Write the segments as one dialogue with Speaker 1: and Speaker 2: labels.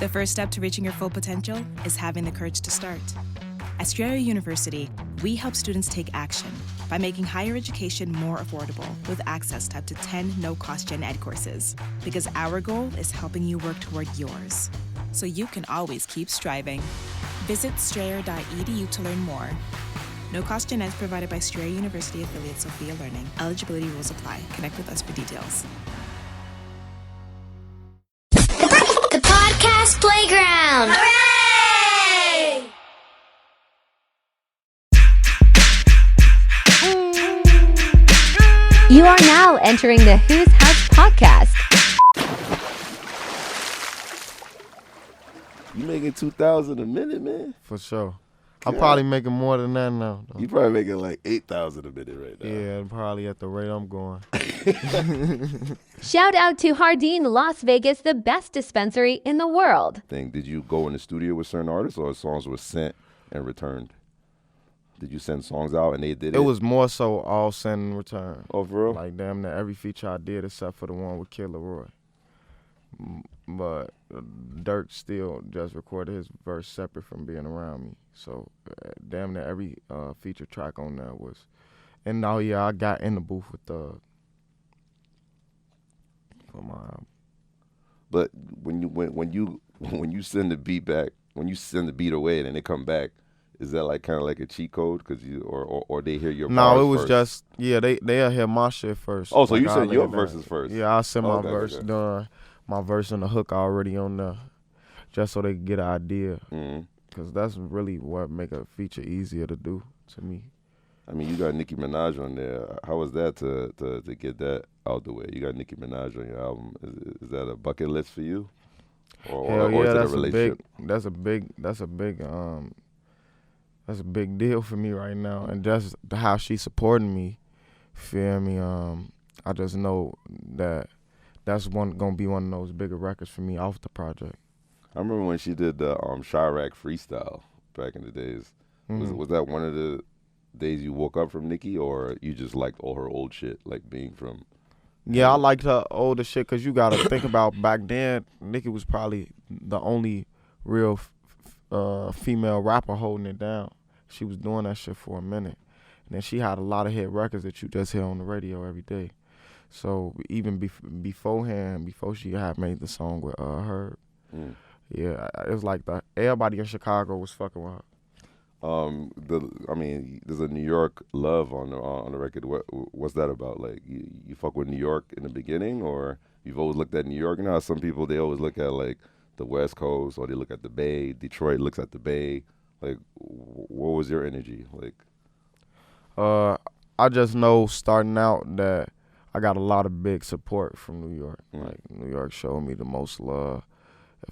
Speaker 1: The first step to reaching your full potential is having the courage to start. At Strayer University, we help students take action by making higher education more affordable with access to up to 10 no-cost gen ed courses. Because our goal is helping you work toward yours, so you can always keep striving. Visit strayer.edu to learn more. No-cost gen ed is provided by Strayer University affiliate Sophia Learning. Eligibility rules apply. Connect with us for details.
Speaker 2: The Podcast Playground!
Speaker 3: Hooray!
Speaker 4: You are now entering the Who's House podcast.
Speaker 5: You making 2,000 a minute, man?
Speaker 6: For sure. I'm probably making more than that now, though.
Speaker 5: You probably making like 8,000 a minute right now.
Speaker 6: Yeah, probably at the rate I'm going.
Speaker 4: Shout out to Hardin, Las Vegas, the best dispensary in the world.
Speaker 5: Did you go in the studio with certain artists, or songs were sent and returned? Did you send songs out and they did it?
Speaker 6: It was more so all send and return.
Speaker 5: Oh, for real?
Speaker 6: Like, damn near every feature I did except for the one with Kid Leroy. But Dirk still just recorded his verse separate from being around me. So damn near every feature track on there was. And now, yeah, I got in the booth with Thug for my album.
Speaker 5: But when you send the beat back, when you send the beat away and then they come back, is that like kind of like a cheat code? Cause you or they hear your bars
Speaker 6: No, it was
Speaker 5: first?
Speaker 6: just they'll hear my shit first.
Speaker 5: Oh, so
Speaker 6: like
Speaker 5: you
Speaker 6: I'll
Speaker 5: send your
Speaker 6: lay it down.
Speaker 5: verses first?
Speaker 6: Yeah, I'll send my
Speaker 5: Okay,
Speaker 6: verse
Speaker 5: okay.
Speaker 6: done, my verse and the hook already on there, just so they can get an idea.
Speaker 5: Mm-hmm.
Speaker 6: Cause that's really what make a feature easier to do to me.
Speaker 5: I mean, you got Nicki Minaj on there. How was that to get that out the way? You got Nicki Minaj on your album. Is that a bucket list for you?
Speaker 6: Hell
Speaker 5: or
Speaker 6: yeah,
Speaker 5: is it a relationship?
Speaker 6: that's a big deal for me right now, and just how she supporting me. Feel me? I just know that's gonna be one of those bigger records for me off the project.
Speaker 5: I remember when she did the Chirac freestyle back in the days.
Speaker 6: Mm-hmm.
Speaker 5: Was that one of the days you woke up from Nicki, or you just liked all her old shit, like being from?
Speaker 6: Yeah, I liked her older shit because you gotta think about back then. Nicki was probably the only real female rapper holding it down. She was doing that shit for a minute, and then she had a lot of hit records that you just hear on the radio every day. So even beforehand, before she had made the song with her, yeah, it was like everybody in Chicago was fucking with her.
Speaker 5: There's a New York love on the record. What's that about? Like you fuck with New York in the beginning, or you've always looked at New York? You know how some people, they always look at like the West Coast, or they look at the Bay. Detroit looks at the Bay. Like, what was your energy like?
Speaker 6: I just know starting out that I got a lot of big support from New York. Like New York showed me the most love.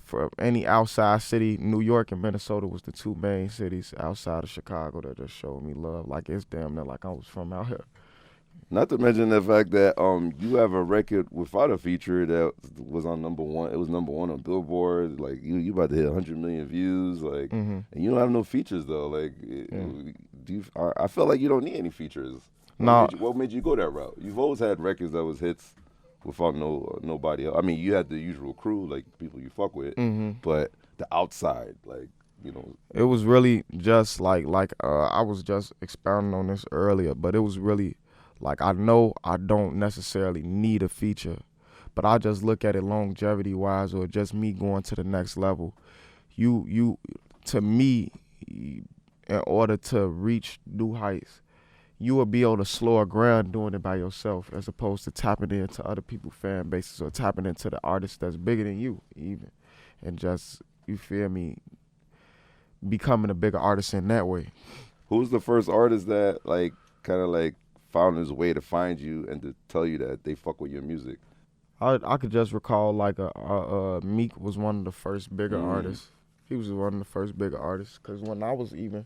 Speaker 6: For any outside city, New York and Minnesota was the two main cities outside of Chicago that just showed me love. Like, it's damn near like I was from out here.
Speaker 5: Not to mention the fact that you have a record without a feature that was on number one. It was number one on Billboard. Like you about to hit 100 million views. Like, and you don't have no features though. Like, I feel like you don't need any features. What made you go that route? You've always had records that was hits without nobody else. I mean, you had the usual crew, like people you fuck with, but the outside, like,
Speaker 6: It was really just like I was just expounding on this earlier, but it was really like, I know I don't necessarily need a feature, but I just look at it longevity wise, or just me going to the next level. To me, in order to reach new heights, you will be able to slower ground doing it by yourself, as opposed to tapping into other people's fan bases, or tapping into the artist that's bigger than you even, and just, you feel me, becoming a bigger artist in that way.
Speaker 5: Who's the first artist that like kind of like found his way to find you and to tell you that they fuck with your music?
Speaker 6: I could just recall like Meek was one of the first bigger artists. He was one of the first bigger artists, because when I was even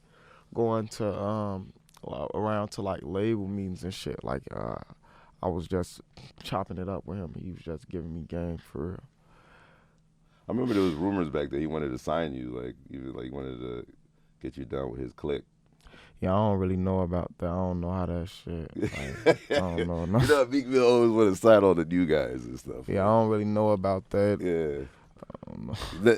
Speaker 6: going to around to like label meetings and shit, like I was just chopping it up with him. He was just giving me game for real.
Speaker 5: I remember there was rumors back there he wanted to sign you, like he wanted to get you down with his clique.
Speaker 6: Yeah, I don't really know about that. I don't know how that shit. Like, I don't know. No.
Speaker 5: Meek Mill always want to sign all the new guys and stuff.
Speaker 6: Yeah, I don't really know about that.
Speaker 5: Yeah.
Speaker 6: don't know.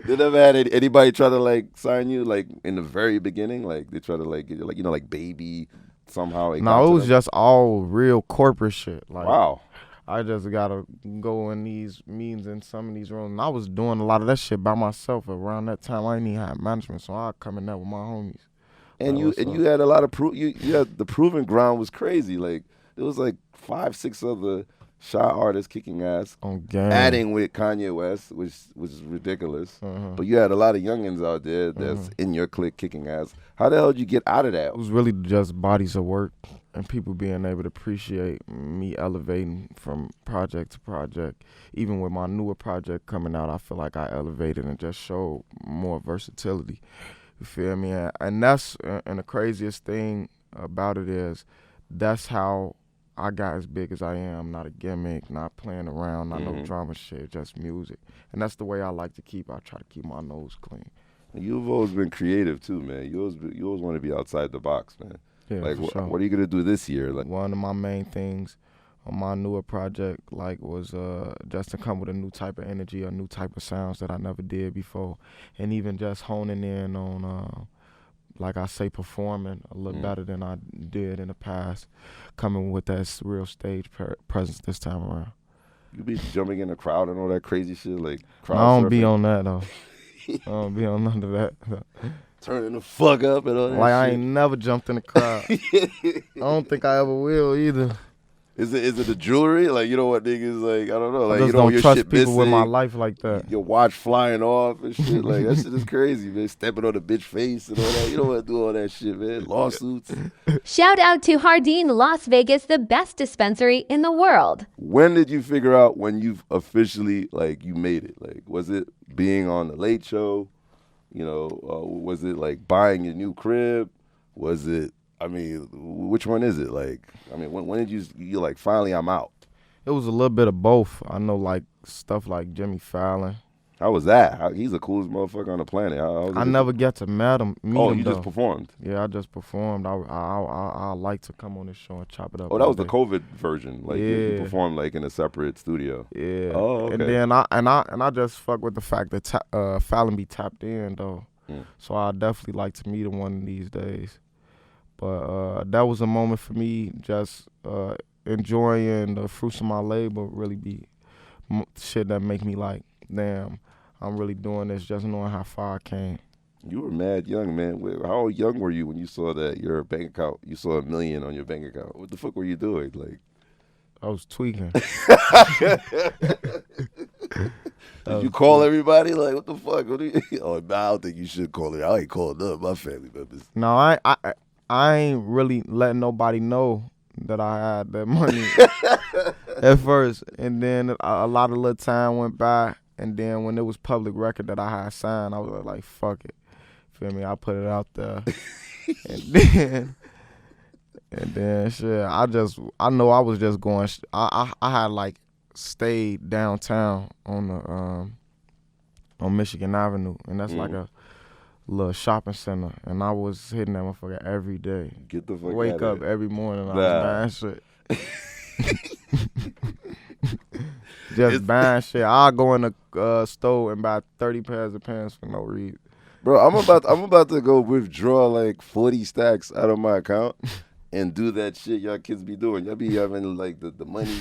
Speaker 5: They never had anybody try to like sign you like in the very beginning, like they try to like get, like like Baby somehow.
Speaker 6: No, it was just all real corporate shit. Like,
Speaker 5: wow.
Speaker 6: I just gotta go in these meetings in some of these rooms. And I was doing a lot of that shit by myself around that time. I didn't even have management, so I come in there with my homies.
Speaker 5: And
Speaker 6: like,
Speaker 5: you had a lot of you had the proving ground was crazy. Like there was like 5-6 other shy artists kicking ass,
Speaker 6: on game.
Speaker 5: adding with Kanye West, which is ridiculous. But you had a lot of youngins out there that's in your clique kicking ass. How the hell did you get out of that?
Speaker 6: It was really just bodies of work and people being able to appreciate me elevating from project to project. Even with my newer project coming out, I feel like I elevated and just showed more versatility. You feel me? And that's and the craziest thing about it is that's how I got as big as I am. Not a gimmick, not playing around, not no drama shit, just music. And that's the way I like to keep. I try to keep my nose clean.
Speaker 5: You've always been creative too, man. You always want to be outside the box, man.
Speaker 6: Yeah,
Speaker 5: like
Speaker 6: for sure.
Speaker 5: What are you gonna do this year? Like
Speaker 6: one of my main things on my newer project, like, was just to come with a new type of energy, a new type of sounds that I never did before, and even just honing in on, like I say, performing a little better than I did in the past, coming with that real stage presence this time around.
Speaker 5: You be jumping in the crowd and all that crazy shit, like crowd
Speaker 6: I don't be
Speaker 5: surfing?
Speaker 6: on that though. I don't be on none of that.
Speaker 5: Turning the fuck up and all that
Speaker 6: Like,
Speaker 5: shit.
Speaker 6: I ain't never jumped in the crowd. I don't think I ever will either.
Speaker 5: Is it the jewelry? Like, you know what niggas, like, I don't know. Like,
Speaker 6: I just
Speaker 5: you know,
Speaker 6: don't
Speaker 5: your
Speaker 6: trust
Speaker 5: shit
Speaker 6: people with my
Speaker 5: missing,
Speaker 6: life like that.
Speaker 5: your watch flying off and shit. Like, that shit is crazy, man. Stepping on the bitch face and all that. You don't want to do all that shit, man. Lawsuits.
Speaker 4: Shout out to Hardin, Las Vegas, the best dispensary in the world.
Speaker 5: When did you figure out when you've officially, like, you made it? Like, was it being on the Late Show? You know, was it like buying your new crib? Was it, I mean, which one is it? Like, I mean, when did you like, finally I'm out?
Speaker 6: It was a little bit of both. I know, like, stuff like Jimmy Fallon.
Speaker 5: How was that? He's the coolest motherfucker on the planet.
Speaker 6: I never get to meet him.
Speaker 5: Oh, you
Speaker 6: though.
Speaker 5: just performed?
Speaker 6: Yeah, I just performed. I like to come on this show and chop it up.
Speaker 5: Oh, that
Speaker 6: all
Speaker 5: was the
Speaker 6: day.
Speaker 5: COVID version. Like, you performed like in a separate studio.
Speaker 6: Yeah.
Speaker 5: Oh, okay.
Speaker 6: And then I just fuck with the fact that Fallon be tapped in though. So I definitely like to meet him one of these days. But that was a moment for me, just enjoying the fruits of my labor. Really be shit that make me like, damn, I'm really doing this, just knowing how far I came.
Speaker 5: You were mad young, man. How young were you when you saw that your bank account, you saw $1 million on your bank account? What the fuck were you doing? Like,
Speaker 6: I was tweaking.
Speaker 5: Did you call everybody? Like, what the fuck? What do you? Oh, nah, I don't think you should call it. I ain't calling none of my family members.
Speaker 6: No, I ain't really letting nobody know that I had that money at first. And then a lot of little time went by. And then when it was public record that I had signed, I was like, fuck it. Feel me? I put it out there. and then shit, I know I was just going, I had like stayed downtown on the on Michigan Avenue, and that's like a little shopping center, and I was hitting that motherfucker every day.
Speaker 5: Get the fuck
Speaker 6: Wake
Speaker 5: outta
Speaker 6: up
Speaker 5: here.
Speaker 6: every morning, I was buying shit. Just buying shit. I'll go in the store and buy 30 pairs of pants for no reason.
Speaker 5: Bro, I'm about to go withdraw like 40 stacks out of my account and do that shit y'all kids be doing. Y'all be having like the money.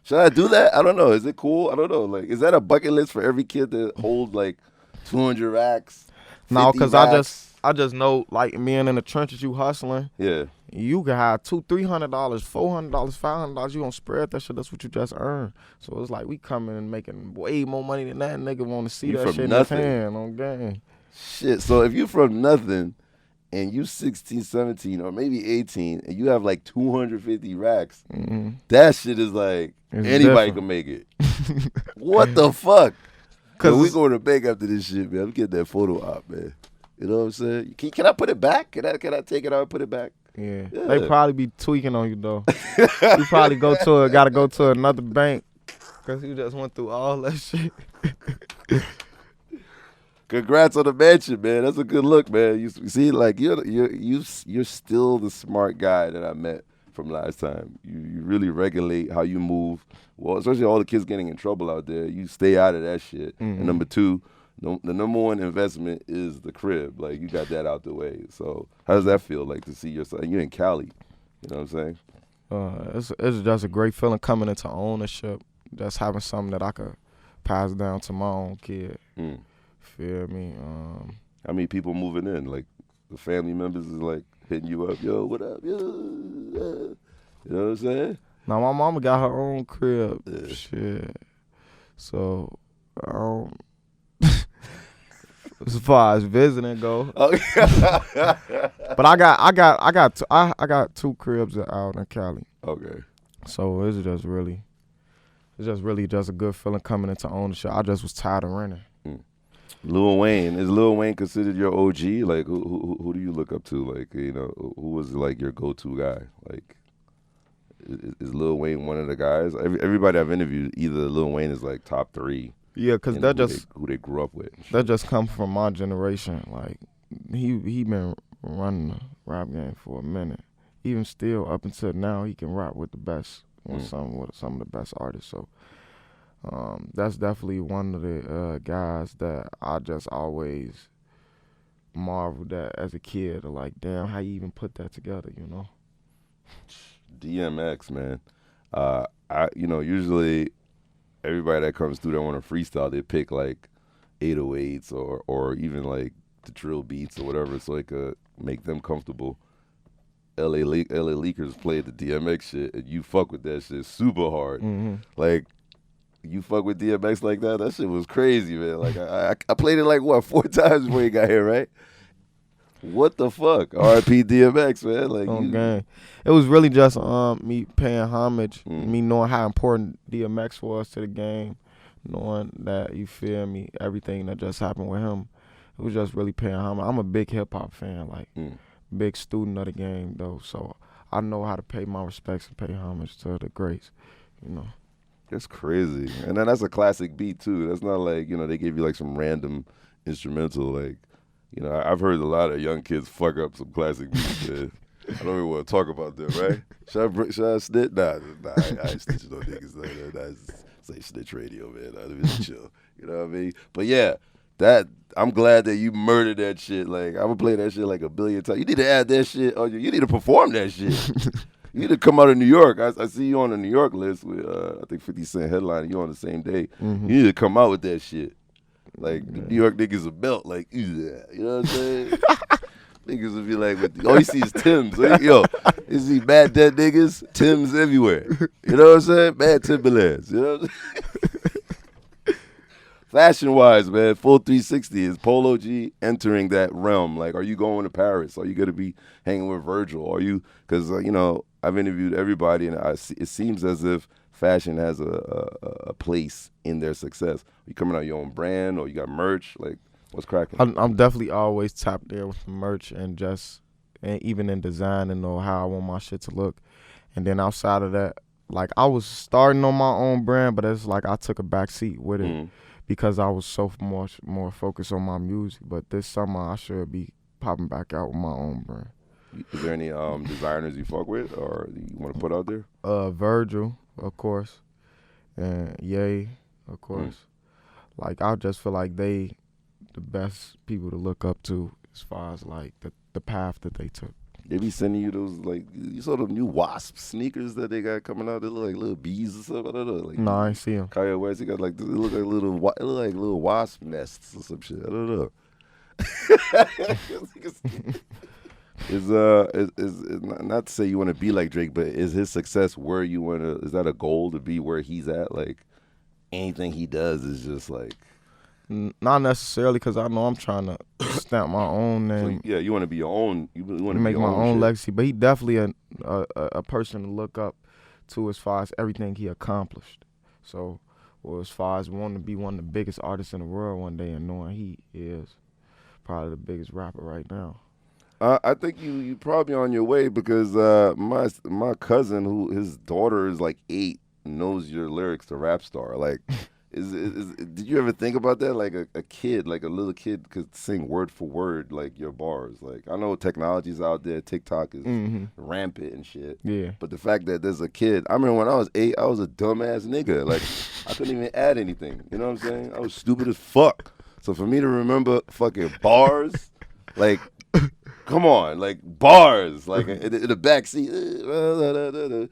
Speaker 5: Should I do that? I don't know. Is it cool? I don't know. Like, is that a bucket list for every kid to hold like 200 racks?
Speaker 6: No,
Speaker 5: 50
Speaker 6: because
Speaker 5: racks?
Speaker 6: I just know, like, being in the trenches, you hustling.
Speaker 5: Yeah.
Speaker 6: You can have $200, $300, $400, $500. You gonna spread that shit. That's what you just earned. So it's like we coming and making way more money than that nigga want to see
Speaker 5: You
Speaker 6: that
Speaker 5: from
Speaker 6: shit
Speaker 5: nothing.
Speaker 6: in his hand on game.
Speaker 5: Shit. So if you from nothing and you 16, 17, or maybe 18, and you have like 250 racks, that shit is like
Speaker 6: It's
Speaker 5: anybody
Speaker 6: different.
Speaker 5: can make it. What the fuck? Cause we
Speaker 6: it's-
Speaker 5: going to bank after this shit, man. I'm getting that photo op, man. You know what I'm saying? Can I put it back? Can I take it out and put it back?
Speaker 6: Yeah.
Speaker 5: Yeah.
Speaker 6: They probably be tweaking on you though. You probably gotta go to another bank because you just went through all that shit.
Speaker 5: Congrats on the mansion, man. That's a good look, man. You see, like you're still the smart guy that I met from last time. You really regulate how you move. Well, especially all the kids getting in trouble out there. You stay out of that shit. And number two, the number one investment is the crib. Like, you got that out the way. So how does that feel, like, to see your son? You're in Cali. You know what I'm saying?
Speaker 6: It's just a great feeling coming into ownership, just having something that I could pass down to my own kid. Feel me?
Speaker 5: How many people moving in? Like, the family members is like hitting you up, yo, what up, yo? You know what I'm saying?
Speaker 6: Now my mama got her own crib.
Speaker 5: Yeah.
Speaker 6: Shit. So, as far as visiting go, but I got two cribs out in Cali.
Speaker 5: Okay.
Speaker 6: So it's just really just a good feeling coming into ownership. I just was tired of renting.
Speaker 5: Lil Wayne, is Lil Wayne considered your OG? Like, who do you look up to? Like, you know, who was like your go-to guy? Like, is Lil Wayne one of the guys? Everybody I've interviewed, either Lil Wayne is like top 3.
Speaker 6: Yeah, because that just
Speaker 5: who they grew up with.
Speaker 6: That just comes from my generation. Like, he been running the rap game for a minute. Even still, up until now, he can rap with the best, with some of the best artists. So. That's definitely one of the guys that I just always marveled at as a kid. Like, damn, how you even put that together, you know?
Speaker 5: DMX, man. Usually everybody that comes through that want to freestyle, they pick like 808s or even like the drill beats or whatever, so it could make them comfortable. LA Leakers played the DMX shit, and you fuck with that shit super hard. Like, you fuck with DMX like that? That shit was crazy, man. Like, I played it like, 4 times before he got here, right? What the fuck? R.I.P. DMX, man. Like,
Speaker 6: gang. It was really just me paying homage, me knowing how important DMX was to the game, knowing that, you feel me, everything that just happened with him. It was just really paying homage. I'm a big hip-hop fan, like, big student of the game, though. So I know how to pay my respects and pay homage to the greats, you know.
Speaker 5: That's crazy. And then that's a classic beat, too. That's not like, you know, they give you like some random instrumental. Like, you know, I've heard a lot of young kids fuck up some classic beats, man. I don't even want to talk about them, right? Should I snitch? Nah, I ain't snitching on niggas like that. Say snitch radio, man. I'd be chill. You know what I mean? But yeah, I'm glad that you murdered that shit. Like, I'm going to play that shit like a billion times. You need to add that shit. You need to perform that shit. You need to come out of New York. I see you on the New York list with, I think, 50 Cent headline. You on the same day. You need to come out with that shit. Like, the New York niggas a belt. Like, you know what I'm saying? Niggas would be like, all you see is Timbs. Like, yo, you see bad dead niggas, Timbs everywhere. You know what I'm saying? Bad Timberlands. You know what I'm saying? Fashion-wise, man, full 360. Is Polo G entering that realm? Like, are you going to Paris? Are you going to be hanging with Virgil? Are you, because, you know, I've interviewed everybody, and it seems as if fashion has a place in their success. Are you coming out your own brand, or you got merch? Like, what's cracking?
Speaker 6: I'm definitely always tapped there with the merch and even in design and know how I want my shit to look. And then outside of that, like, I was starting on my own brand, but it's like I took a back seat with it because I was so much more focused on my music. But this summer I should be popping back out with my own brand.
Speaker 5: Is there any designers you fuck with or you want to put out there?
Speaker 6: Virgil, of course, and Ye, of course. Like, I just feel like they the best people to look up to as far as like the path that they took.
Speaker 5: They be sending you those, like, you saw the new Wasp sneakers that they got coming out. They look like little bees or something. I don't know. Like,
Speaker 6: no, I ain't see them.
Speaker 5: Kanye West, he got like, they look like little wasp nests or some shit. I don't know. Is not to say you want to be like Drake, but is his success where you want to? Is that a goal to be where he's at? Like, anything he does is just like.
Speaker 6: Not necessarily, because I know I'm trying to stamp my own name.
Speaker 5: So, yeah, you want to be your own. You want to
Speaker 6: make
Speaker 5: be
Speaker 6: my own
Speaker 5: shit.
Speaker 6: legacy. But he definitely a person to look up to as far as everything he accomplished. So, or as far as wanting to be one of the biggest artists in the world one day, and knowing he is probably the biggest rapper right now.
Speaker 5: I think you probably on your way, because my cousin, who his daughter is like 8, knows your lyrics to Rap Star. Like, Did you ever think about that? Like a kid, like a little kid could sing word for word like your bars. Like I know technology's out there, TikTok is rampant and shit.
Speaker 6: Yeah.
Speaker 5: But the fact that there's a kid, I remember when I was 8, I was a dumbass nigga. Like I couldn't even add anything. You know what I'm saying? I was stupid as fuck. So for me to remember fucking bars, like come on, like bars, like in the back seat. I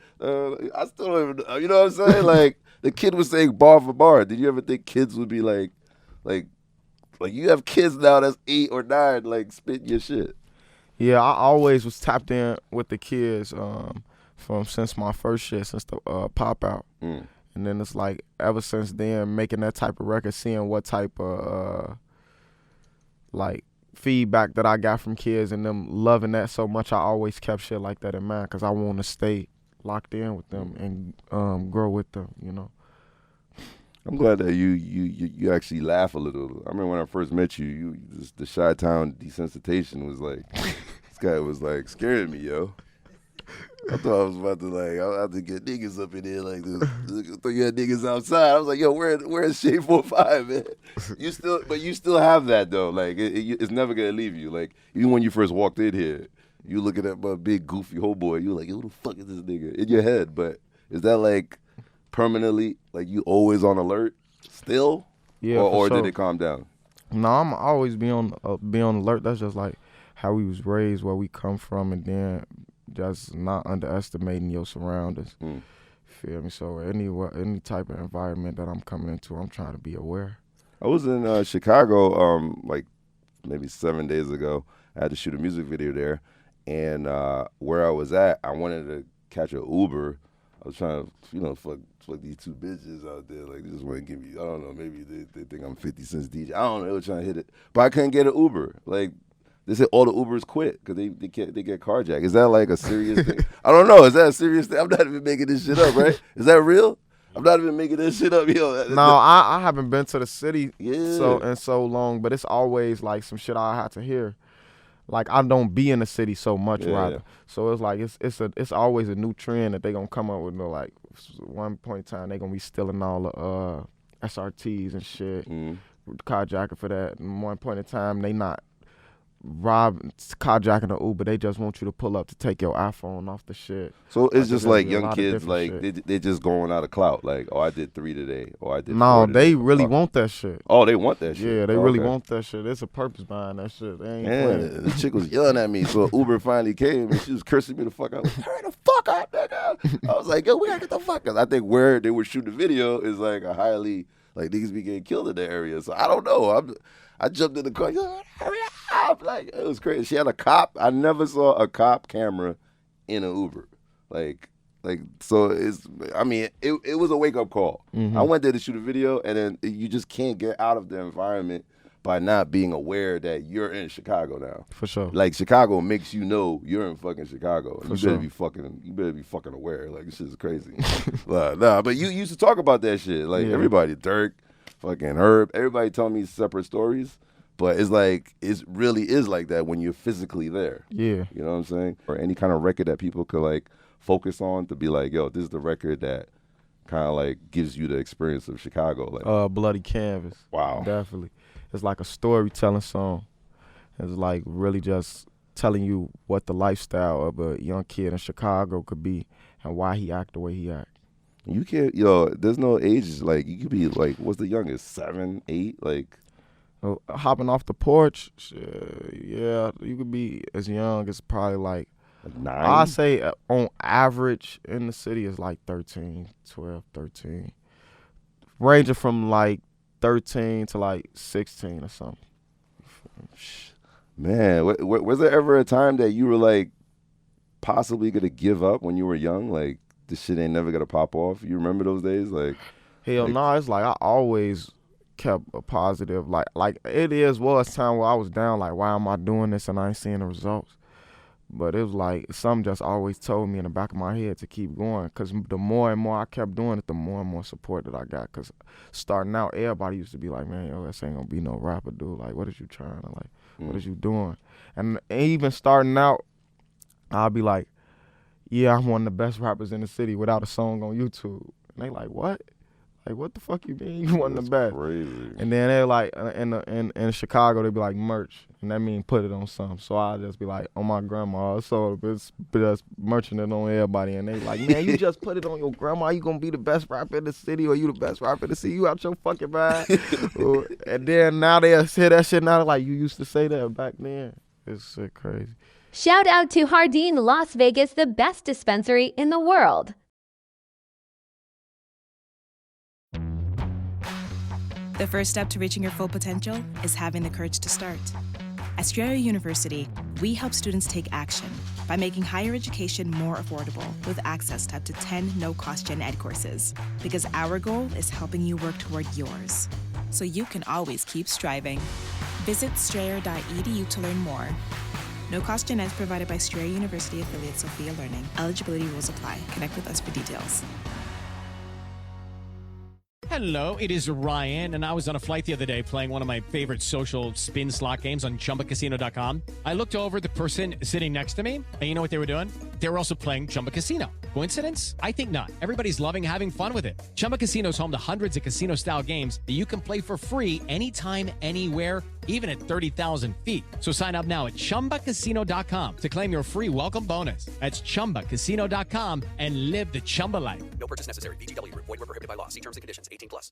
Speaker 5: still don't even, you know what I'm saying? Like. The kid was saying bar for bar. Did you ever think kids would be like you have kids now that's 8 or 9, like spitting your shit?
Speaker 6: Yeah, I always was tapped in with the kids since my first shit, since the pop out. And then it's like ever since then, making that type of record, seeing what type of like feedback that I got from kids and them loving that so much, I always kept shit like that in mind because I want to stay locked in with them and grow with them, you know.
Speaker 5: I'm glad that you actually laugh a little. I remember when I first met you, the Chi-Town desensitization was like, this guy was like scaring me, yo. I thought I was about to I had to get niggas up in there like this. I thought you had niggas outside. I was like, yo, where's Shade 45, man? But you still have that though. Like it's never gonna leave you. Like even when you first walked in here. You looking at my big goofy homeboy, you like, yo, who the fuck is this nigga? In your head, but is that like permanently, like you always on alert still?
Speaker 6: Yeah,
Speaker 5: or
Speaker 6: sure.
Speaker 5: Did it calm down?
Speaker 6: No, I'm always be on alert. That's just like how we was raised, where we come from, and then just not underestimating your surroundings. Feel me? So any type of environment that I'm coming into, I'm trying to be aware.
Speaker 5: I was in Chicago like maybe 7 days ago. I had to shoot a music video there. And where I was at, I wanted to catch an Uber. I was trying to, fuck these two bitches out there. Like, they just want to give me, I don't know, maybe they think I'm 50 Cent's DJ. I don't know, they were trying to hit it. But I couldn't get an Uber. Like, they said all the Ubers quit because they get carjacked. Is that like a serious thing? I don't know. Is that a serious thing? I'm not even making this shit up, right? Is that real? I'm not even making this shit up, yo.
Speaker 6: No, I haven't been to the city
Speaker 5: in
Speaker 6: so long, but it's always like some shit I had to hear. Like I don't be in the city so much, rather. So it's like it's always a new trend that they gonna come up with. Like one point in time, they gonna be stealing all the SRTs and shit, carjacking for that. And one point in time, they not carjacking the Uber. They just want you to pull up to take your iPhone off the shit.
Speaker 5: So it's just like young kids,
Speaker 6: different
Speaker 5: like they just going out of clout. Like, oh, I did 3 today, or I did.
Speaker 6: No,
Speaker 5: 4 today.
Speaker 6: they really want that shit.
Speaker 5: Oh, they want that shit.
Speaker 6: Yeah, they really want that shit. There's a purpose behind that shit. They ain't playing.
Speaker 5: The chick was yelling at me, so Uber finally came and she was cursing me the fuck out. Hurry the fuck up, nigga. I was like, yo, we gotta get the fuck out. I think where they were shooting the video is like a highly, like niggas be getting killed in the area. So I don't know. I jumped in the car. Hurry up! Like it was crazy. She had a cop. I never saw a cop camera in an Uber. Like so. It's. I mean, it was a wake up call. I went there to shoot a video, and then you just can't get out of the environment by not being aware that you're in Chicago now.
Speaker 6: For sure.
Speaker 5: Like Chicago makes you know you're in fucking Chicago.
Speaker 6: For
Speaker 5: you
Speaker 6: sure.
Speaker 5: better be fucking aware. Like this shit is crazy. But you used to talk about that shit. Like everybody, Dirk, fucking Herb, everybody telling me separate stories. But it's like, it really is like that when you're physically there.
Speaker 6: Yeah.
Speaker 5: You know what I'm saying? Or any kind of record that people could like focus on to be like, yo, this is the record that kind of like gives you the experience of Chicago. Like,
Speaker 6: Bloody Canvas.
Speaker 5: Wow.
Speaker 6: Definitely. It's like a storytelling song. It's like really just telling you what the lifestyle of a young kid in Chicago could be and why he act the way he act.
Speaker 5: You can't, there's no age. Like, you could be like, what's the youngest? 7, 8? Like,
Speaker 6: hopping off the porch, yeah, you could be as young as probably like
Speaker 5: 9?
Speaker 6: I say on average in the city is like 13, 12, 13. Ranging from like 13 to like 16 or something.
Speaker 5: Man, was there ever a time that you were like possibly gonna give up when you were young? Like, this shit ain't never gonna pop off? You remember those days? Like,
Speaker 6: hell no, it's like I always kept a positive, like was time where I was down, like, why am I doing this and I ain't seeing the results? But it was like something just always told me in the back of my head to keep going, because the more and more I kept doing it, the more and more support that I got. Because starting out, everybody used to be like, man, yo, this ain't gonna be no rapper, dude. Like, what is you trying to, like, what is you doing? And even starting out, I'll be like, yeah, I'm one of the best rappers in the city without a song on YouTube. And they like, what? Like, what the fuck you mean you wasn't the best?
Speaker 5: Crazy.
Speaker 6: And then they're like, in Chicago, they be like merch, and that mean put it on something. So I just be like, on my grandma. So it's just merching it on everybody, and they like, man, you just put it on your grandma. You gonna be the best rapper in the city, or you the best rapper in the city? You out your fucking mind. And then now they hear that shit. Now they're like, you used to say that back then. It's shit crazy.
Speaker 4: Shout out to Hardin, Las Vegas, the best dispensary in the world.
Speaker 1: The first step to reaching your full potential is having the courage to start. At Strayer University, we help students take action by making higher education more affordable with access to up to 10 no-cost gen ed courses. Because our goal is helping you work toward yours, so you can always keep striving. Visit strayer.edu to learn more. No-cost gen ed provided by Strayer University affiliate Sophia Learning. Eligibility rules apply. Connect with us for details.
Speaker 7: Hello, it is Ryan, and I was on a flight the other day playing one of my favorite social spin slot games on ChumbaCasino.com. I looked over the person sitting next to me, and you know what they were doing? They were also playing Chumba Casino. Coincidence? I think not. Everybody's loving having fun with it. Chumba Casino is home to hundreds of casino-style games that you can play for free anytime, anywhere, even at 30,000 feet. So sign up now at ChumbaCasino.com to claim your free welcome bonus. That's ChumbaCasino.com and live the Chumba life.
Speaker 8: No purchase necessary. VGW. Void where prohibited by law. See terms and conditions. 18+.